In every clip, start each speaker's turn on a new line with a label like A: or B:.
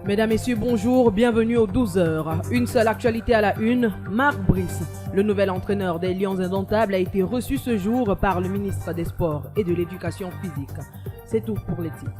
A: Mesdames, Messieurs, bonjour, bienvenue aux 12 heures. Une seule actualité à la une, Marc Brice, le nouvel entraîneur des Lions Indomptables, a été reçu ce jour par le ministre des Sports et de l'Éducation physique. C'est tout pour les titres.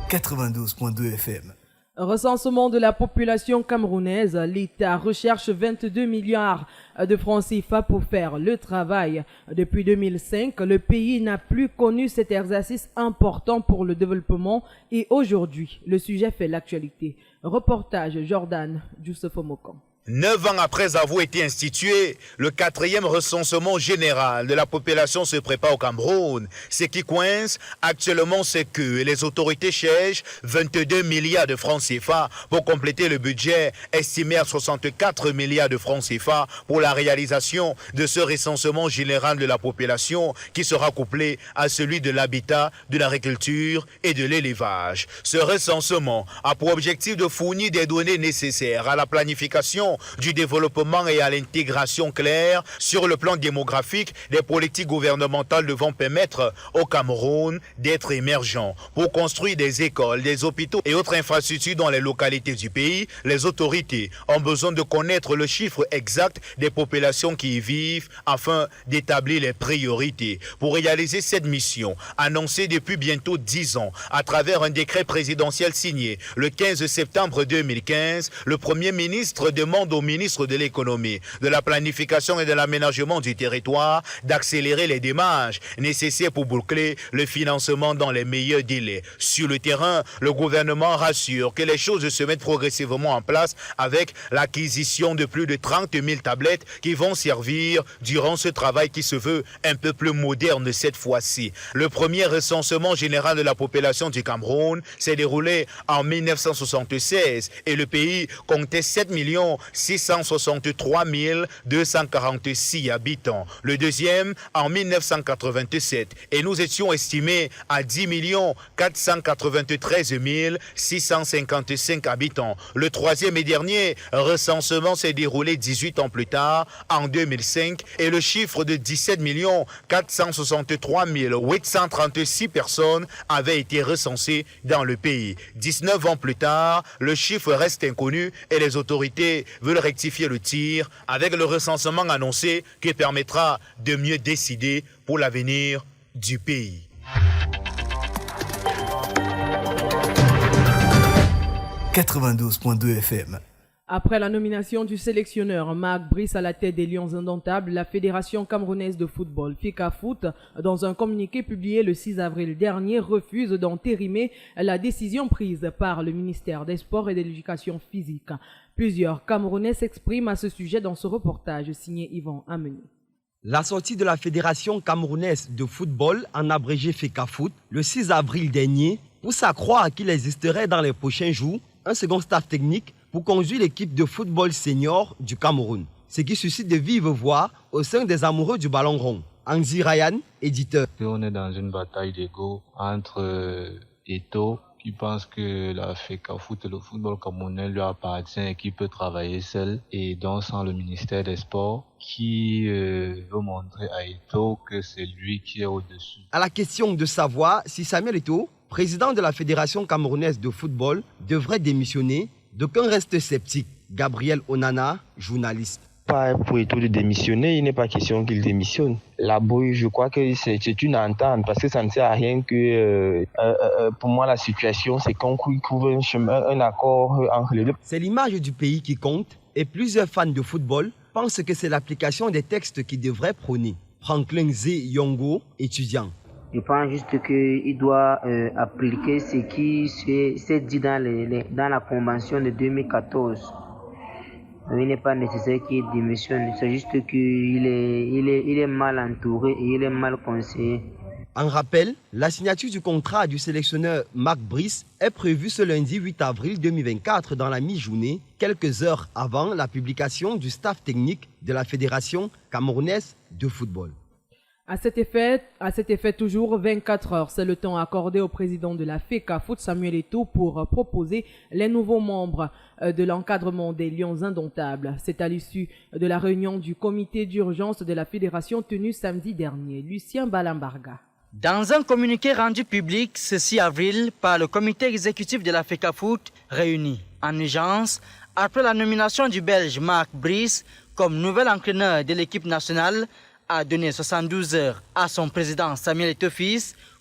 B: « 92.2 FM ».
A: Recensement de la population camerounaise, l'État recherche 22 milliards de francs CFA pour faire le travail. Depuis 2005, le pays n'a plus connu cet exercice important pour le développement et aujourd'hui, le sujet fait l'actualité. Reportage Jordan Djoussofomokan.
C: 9 ans après avoir été institué, le 4e recensement général de la population se prépare au Cameroun. Ce qui coince actuellement, c'est que les autorités cherchent 22 milliards de francs CFA pour compléter le budget estimé à 64 milliards de francs CFA pour la réalisation de ce recensement général de la population qui sera couplé à celui de l'habitat, de l'agriculture et de l'élevage. Ce recensement a pour objectif de fournir des données nécessaires à la planification du développement et à l'intégration claire sur le plan démographique des politiques gouvernementales devant permettre au Cameroun d'être émergent. Pour construire des écoles, des hôpitaux et autres infrastructures dans les localités du pays, les autorités ont besoin de connaître le chiffre exact des populations qui y vivent afin d'établir les priorités. Pour réaliser cette mission, annoncée depuis bientôt 10 ans à travers un décret présidentiel signé le 15 septembre 2015, le Premier ministre demande au ministre de l'économie, de la planification et de l'aménagement du territoire d'accélérer les démarches nécessaires pour boucler le financement dans les meilleurs délais. Sur le terrain, le gouvernement rassure que les choses se mettent progressivement en place avec l'acquisition de plus de 30 000 tablettes qui vont servir durant ce travail qui se veut un peu plus moderne cette fois-ci. Le premier recensement général de la population du Cameroun s'est déroulé en 1976 et le pays comptait 7 663 246 habitants. Le deuxième en 1987 et nous étions estimés à 10 493 655 habitants. Le troisième et dernier recensement s'est déroulé 18 ans plus tard en 2005 et le chiffre de 17 463 836 personnes avait été recensé dans le pays. 19 ans plus tard, le chiffre reste inconnu et les autorités veulent rectifier le tir avec le recensement annoncé qui permettra de mieux décider pour l'avenir du pays.
B: « 92.2 FM ».
A: Après la nomination du sélectionneur Marc Brice à la tête des Lions Indomptables, la Fédération camerounaise de football, FECAFOOT, dans un communiqué publié le 6 avril dernier, refuse d'entérimer la décision prise par le ministère des Sports et de l'Éducation physique. Plusieurs Camerounais s'expriment à ce sujet dans ce reportage signé Yvan Ameni.
D: La sortie de la Fédération camerounaise de football, en abrégé FECAFOOT, le 6 avril dernier, pousse à croire qu'il existerait dans les prochains jours un second staff technique pour conduire l'équipe de football senior du Cameroun, ce qui suscite de vives voix au sein des amoureux du ballon rond. Anzi Ryan, éditeur.
E: On est dans une bataille d'ego entre Eto, qui pense que la FECAFOOT et le football camerounais lui appartient et qui peut travailler seul, et donc sans le ministère des Sports, qui veut montrer à Eto que c'est lui qui est au-dessus.
D: À la question de savoir si Samuel Eto, président de la Fédération camerounaise de football, devrait démissionner, d'aucuns restent sceptiques. Gabriel Onana, journaliste.
F: Pas pour Eto de démissionner, il n'est pas question qu'il démissionne. La brouille, je crois que c'est une entente, parce que ça ne sert à rien que, pour moi, la situation, c'est qu'on trouve un chemin, un accord entre les deux.
D: C'est l'image du pays qui compte, et plusieurs fans de football pensent que c'est l'application des textes qui devrait prôner. Franklin Z. Yongo, étudiant.
G: Je pense juste qu'il doit appliquer ce qui s'est dit dans la convention de 2014. Il n'est pas nécessaire qu'il démissionne, c'est juste qu'il est mal entouré et il est mal conseillé.
D: En rappel, la signature du contrat du sélectionneur Marc Brice est prévue ce lundi 8 avril 2024 dans la mi-journée, quelques heures avant la publication du staff technique de la Fédération camerounaise de football.
A: À cet effet, toujours 24 heures, c'est le temps accordé au président de la FECAFOOT, Samuel Eto, pour proposer les nouveaux membres de l'encadrement des Lions Indomptables. C'est à l'issue de la réunion du comité d'urgence de la fédération tenue samedi dernier. Lucien Balambarga.
H: Dans un communiqué rendu public ce 6 avril par le comité exécutif de la FECAFOOT réuni en urgence après la nomination du Belge Marc Brice comme nouvel entraîneur de l'équipe nationale, a donné 72 heures à son président Samuel Eto'o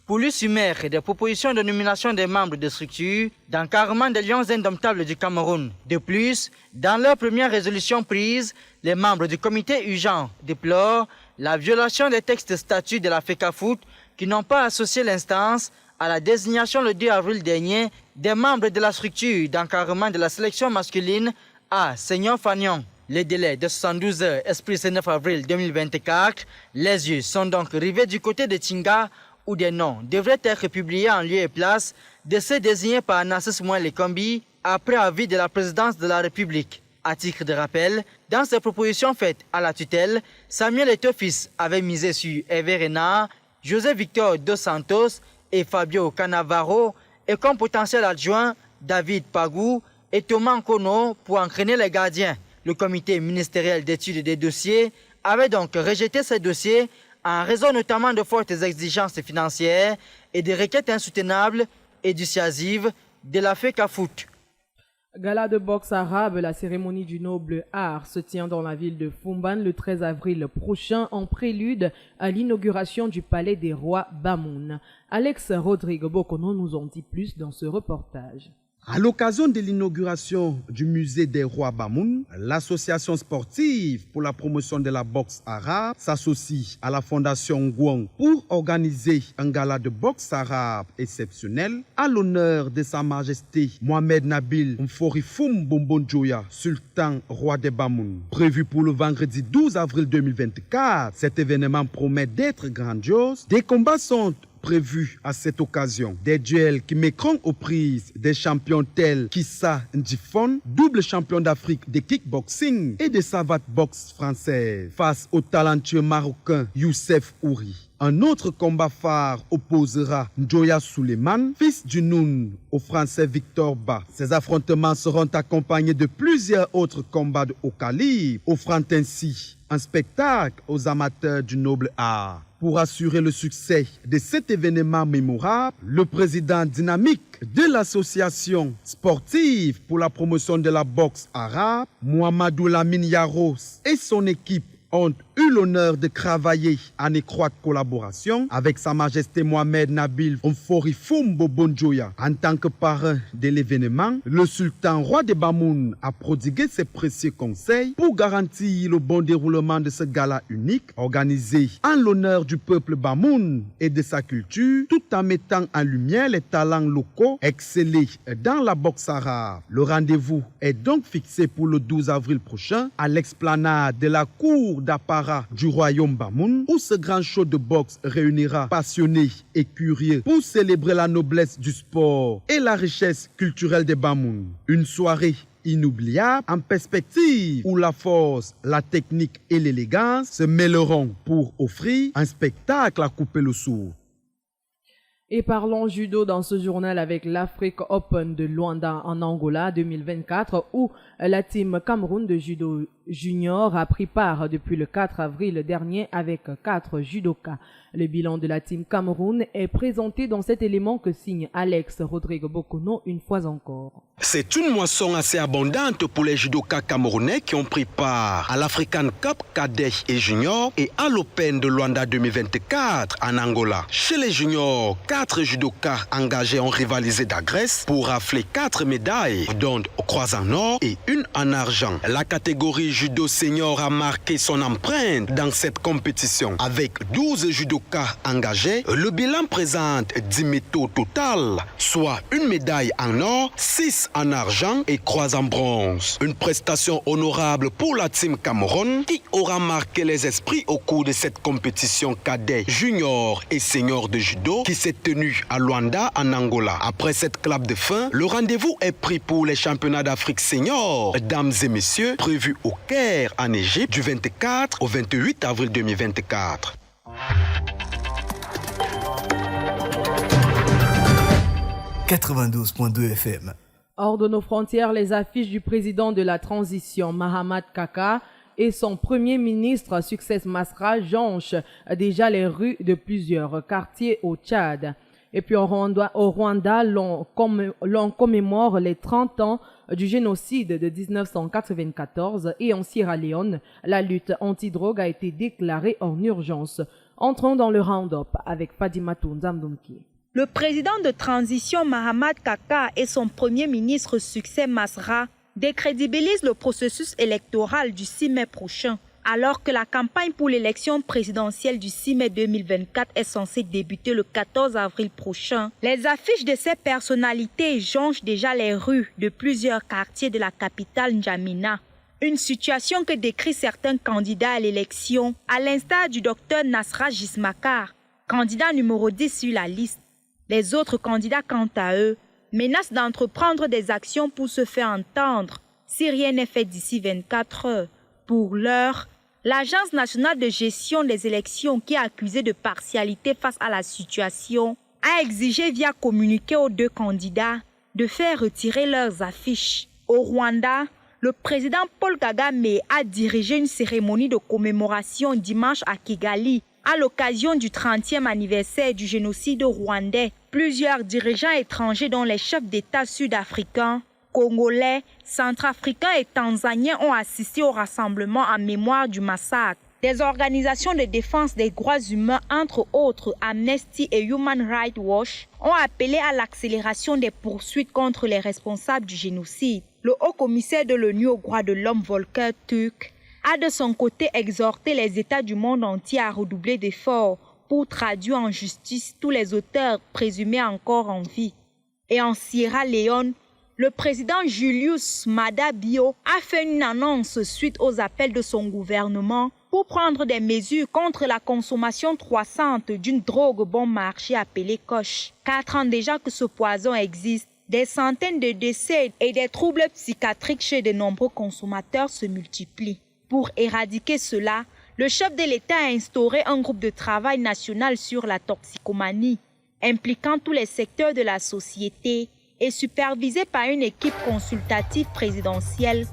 H: pour lui soumettre des propositions de nomination des membres de structure d'encadrement des Lions indomptables du Cameroun. De plus, dans leur première résolution prise, les membres du comité urgent déplorent la violation des textes statuts de la FECAFOOT qui n'ont pas associé l'instance à la désignation le 2 avril dernier des membres de la structure d'encadrement de la sélection masculine à Seigneur Fagnon. Les délais de 72 heures expirent ce 9 avril 2024. Les yeux sont donc rivés du côté de Tinga où des noms devraient être publiés en lieu et place de ceux désignés par Narcisse Moelle Kombi après avis de la présidence de la République. À titre de rappel, dans ses propositions faites à la tutelle, Samuel Eto'o avait misé sur Hervé Renard, José Victor Dos Santos et Fabio Cannavaro et comme potentiel adjoint David Pagou et Thomas Nkono pour entraîner les gardiens. Le comité ministériel d'études des dossiers avait donc rejeté ces dossiers en raison notamment de fortes exigences financières et des requêtes insoutenables et dissuasives de la FECAFOOT.
A: Gala de boxe arabe, la cérémonie du noble art se tient dans la ville de Foumban le 13 avril prochain en prélude à l'inauguration du palais des rois Bamoun. Alex Rodrigue Bokono nous en dit plus dans ce reportage.
I: À l'occasion de l'inauguration du musée des rois Bamoun, l'association sportive pour la promotion de la boxe arabe s'associe à la fondation Ngouang pour organiser un gala de boxe arabe exceptionnel à l'honneur de Sa Majesté Mohamed Nabil Mforifoum Bombonjoya, sultan roi des Bamoun. Prévu pour le vendredi 12 avril 2024, cet événement promet d'être grandiose. Des combats sont prévus à cette occasion. Des duels qui mettront aux prises des champions tels Kissa Ndjifon, double champion d'Afrique de kickboxing et de savate boxe française, face au talentueux marocain Youssef Ouri. Un autre combat phare opposera Njoya Suleiman, fils du Noun, au français Victor Ba. Ces affrontements seront accompagnés de plusieurs autres combats de haut calibre, offrant ainsi un spectacle aux amateurs du noble art. Pour assurer le succès de cet événement mémorable, le président dynamique de l'association sportive pour la promotion de la boxe arabe, Mohamedou Lamine Yaros, et son équipe ont eu l'honneur de travailler en étroite collaboration avec Sa Majesté Mohamed Nabil Mforifoum Bombonjoya. En tant que parrain de l'événement, le sultan roi des Bamoun a prodigué ses précieux conseils pour garantir le bon déroulement de ce gala unique organisé en l'honneur du peuple Bamoun et de sa culture, tout en mettant en lumière les talents locaux excellés dans la boxe arabe. Le rendez-vous est donc fixé pour le 12 avril prochain à l'explanade de la cour d'apparat du royaume Bamoun, où ce grand show de boxe réunira passionnés et curieux pour célébrer la noblesse du sport et la richesse culturelle des Bamoun. Une soirée inoubliable en perspective où la force, la technique et l'élégance se mêleront pour offrir un spectacle à couper le souffle.
A: Et parlons judo dans ce journal avec l'Afrique Open de Luanda en Angola 2024 où la team Cameroun de judo junior a pris part depuis le 4 avril dernier avec 4 judokas. Le bilan de la team Cameroun est présenté dans cet élément que signe Alex Rodrigue Bokono une fois encore.
J: C'est une moisson assez abondante pour les judokas camerounais qui ont pris part à l'African Cup cadet et junior et à l'Open de Luanda 2024 en Angola. Chez les juniors, 4 judokas engagés ont rivalisé d'agresse pour rafler 4 médailles, dont 3 en or et 1 en argent. La catégorie judo senior a marqué son empreinte dans cette compétition. Avec 12 judokas engagés, le bilan présente 10 métaux total, soit 1 médaille en or, 6 en argent et 3 en bronze. Une prestation honorable pour la team Cameroun qui aura marqué les esprits au cours de cette compétition cadet, junior et senior de judo qui s'est tenue à Luanda en Angola. Après cette clap de fin, le rendez-vous est pris pour les championnats d'Afrique senior, dames et messieurs, prévus au Caire en Égypte du 24 au 28 avril 2024.
B: « 92.2 FM.
A: Hors de nos frontières, les affiches du président de la transition, Mahamat Kaka, et son premier ministre, Succès Masra, jonchent déjà les rues de plusieurs quartiers au Tchad. Et puis au Rwanda, l'on commémore les 30 ans du génocide de 1994 et en Sierra Leone, la lutte anti-drogue a été déclarée en urgence. Entrons dans le round-up avec Fadimatou Nzamdoumki.
K: Le président de transition Mahamat Kaka et son premier ministre Succès Masra décrédibilisent le processus électoral du 6 mai prochain, alors que la campagne pour l'élection présidentielle du 6 mai 2024 est censée débuter le 14 avril prochain. Les affiches de ces personnalités jonchent déjà les rues de plusieurs quartiers de la capitale N'Djamena. Une situation que décrivent certains candidats à l'élection, à l'instar du docteur Nasra Jismakar, candidat numéro 10 sur la liste. Les autres candidats, quant à eux, menacent d'entreprendre des actions pour se faire entendre si rien n'est fait d'ici 24 heures. Pour l'heure, l'Agence nationale de gestion des élections, qui est accusée de partialité face à la situation, a exigé via communiqué aux deux candidats de faire retirer leurs affiches. Au Rwanda, le président Paul Kagame a dirigé une cérémonie de commémoration dimanche à Kigali à l'occasion du 30e anniversaire du génocide rwandais. Plusieurs dirigeants étrangers, dont les chefs d'État sud-africains, congolais, centrafricains et tanzaniens, ont assisté au rassemblement en mémoire du massacre. Des organisations de défense des droits humains, entre autres Amnesty et Human Rights Watch, ont appelé à l'accélération des poursuites contre les responsables du génocide. Le haut-commissaire de l'ONU aux droits de l'homme, Volker Turk, a de son côté exhorté les États du monde entier à redoubler d'efforts pour traduire en justice tous les auteurs présumés encore en vie. Et en Sierra Leone, le président Julius Maada Bio a fait une annonce suite aux appels de son gouvernement pour prendre des mesures contre la consommation croissante d'une drogue bon marché appelée Koch. 4 ans déjà que ce poison existe, des centaines de décès et des troubles psychiatriques chez de nombreux consommateurs se multiplient. Pour éradiquer cela, le chef de l'État a instauré un groupe de travail national sur la toxicomanie, impliquant tous les secteurs de la société et supervisé par une équipe consultative présidentielle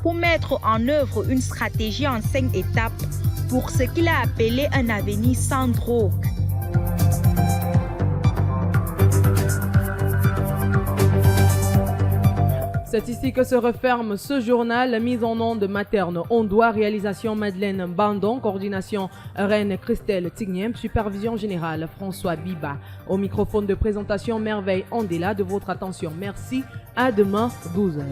K: pour mettre en œuvre une stratégie en 5 étapes pour ce qu'il a appelé un avenir sans drogue.
A: C'est ici que se referme ce journal. Mise en onde materne Ondoa, réalisation Madeleine Bandon, coordination Reine Christelle Tigniem, supervision générale François Biba. Au microphone de présentation Merveille Andela, de votre attention. Merci. À demain, 12h.